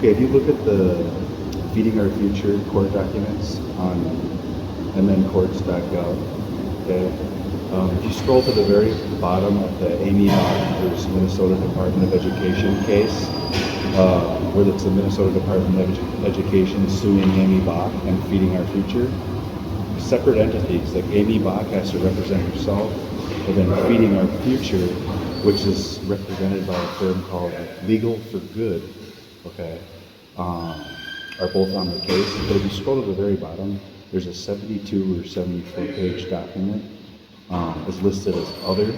Okay, if you look at the Feeding Our Future court documents on mncourts.gov, okay, if you scroll to the very bottom of the Amy Bach versus Minnesota Department of Education case, where it's the Minnesota Department of Education suing Amy Bach and Feeding Our Future, separate entities, like Amy Bach has to represent herself, and then Feeding Our Future, which is represented by a firm called Legal for Good, okay, are both on the case. But if you scroll to the very bottom, there's a 72 or 74 page document, is listed as other,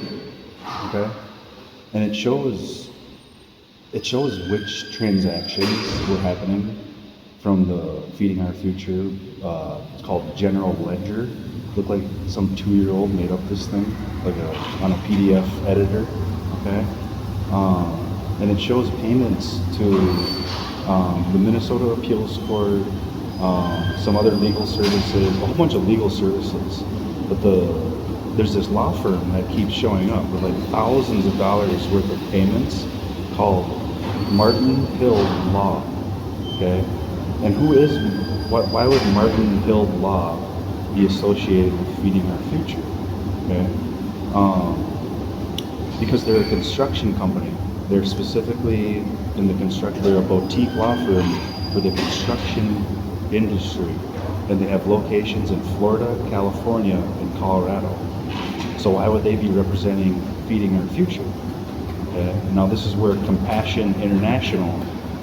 okay, and it shows which transactions were happening from the Feeding Our Future. It's called General Ledger. Looked like some 2-year-old made up this thing, like on a PDF editor, okay? And it shows payments to the Minnesota Appeals Court, some other legal services, a whole bunch of legal services. But there's this law firm that keeps showing up with like thousands of dollars worth of payments called Martin Hill Law, okay? And why would Martin Hill Law be associated with Feeding Our Future, okay? Because they're a construction company. They're specifically in the construction, they're a boutique law firm for the construction industry. And they have locations in Florida, California, and Colorado. So why would they be representing Feeding Our Future? Okay? Now this is where Compassion International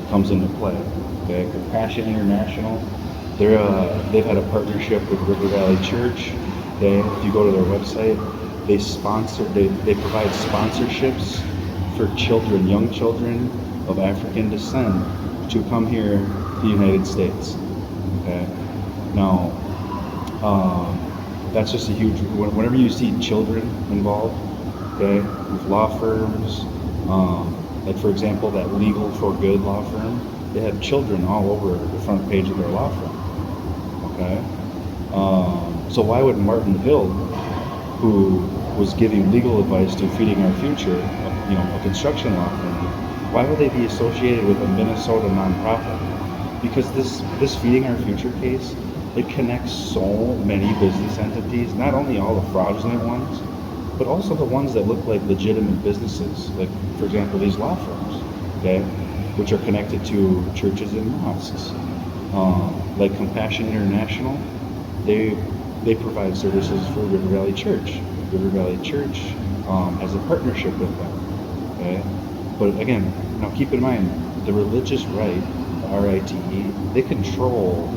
comes into play. Okay? Compassion International, they've had a partnership with River Valley Church. Okay? If you go to their website, they provide sponsorships for children, young children of African descent, to come here to the United States. Okay? Now, that's just a huge, whenever you see children involved, okay, with law firms, like for example, that Legal for Good law firm, they have children all over the front page of their law firm, okay? So why would Martin Hill, who was giving legal advice to Feeding Our Future, a construction law firm, why would they be associated with a Minnesota nonprofit? Because this Feeding Our Future case, it connects so many business entities, not only all the fraudulent ones, but also the ones that look like legitimate businesses, like, for example, these law firms, okay, which are connected to churches and mosques. Like Compassion International, they provide services for River Valley Church. River Valley Church has a partnership with them, okay? But again, now keep in mind, the religious right, RITE, they control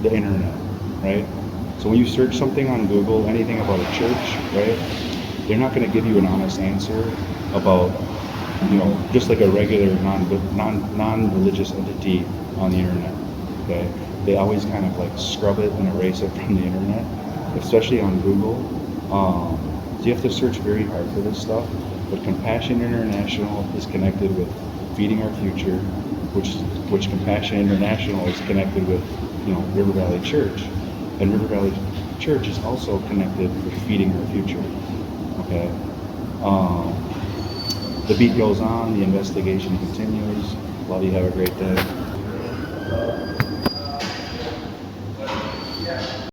the internet, right? So when you search something on Google, anything about a church, right, they're not going to give you an honest answer about, just like a regular non-religious entity on the internet, okay? They always kind of like scrub it and erase it from the internet, especially on Google. So you have to search very hard for this stuff. But Compassion International is connected with Feeding Our Future, which Compassion International is connected with, River Valley Church, and River Valley Church is also connected with Feeding Our Future. Okay. The beat goes on. The investigation continues. Love you. Have a great day.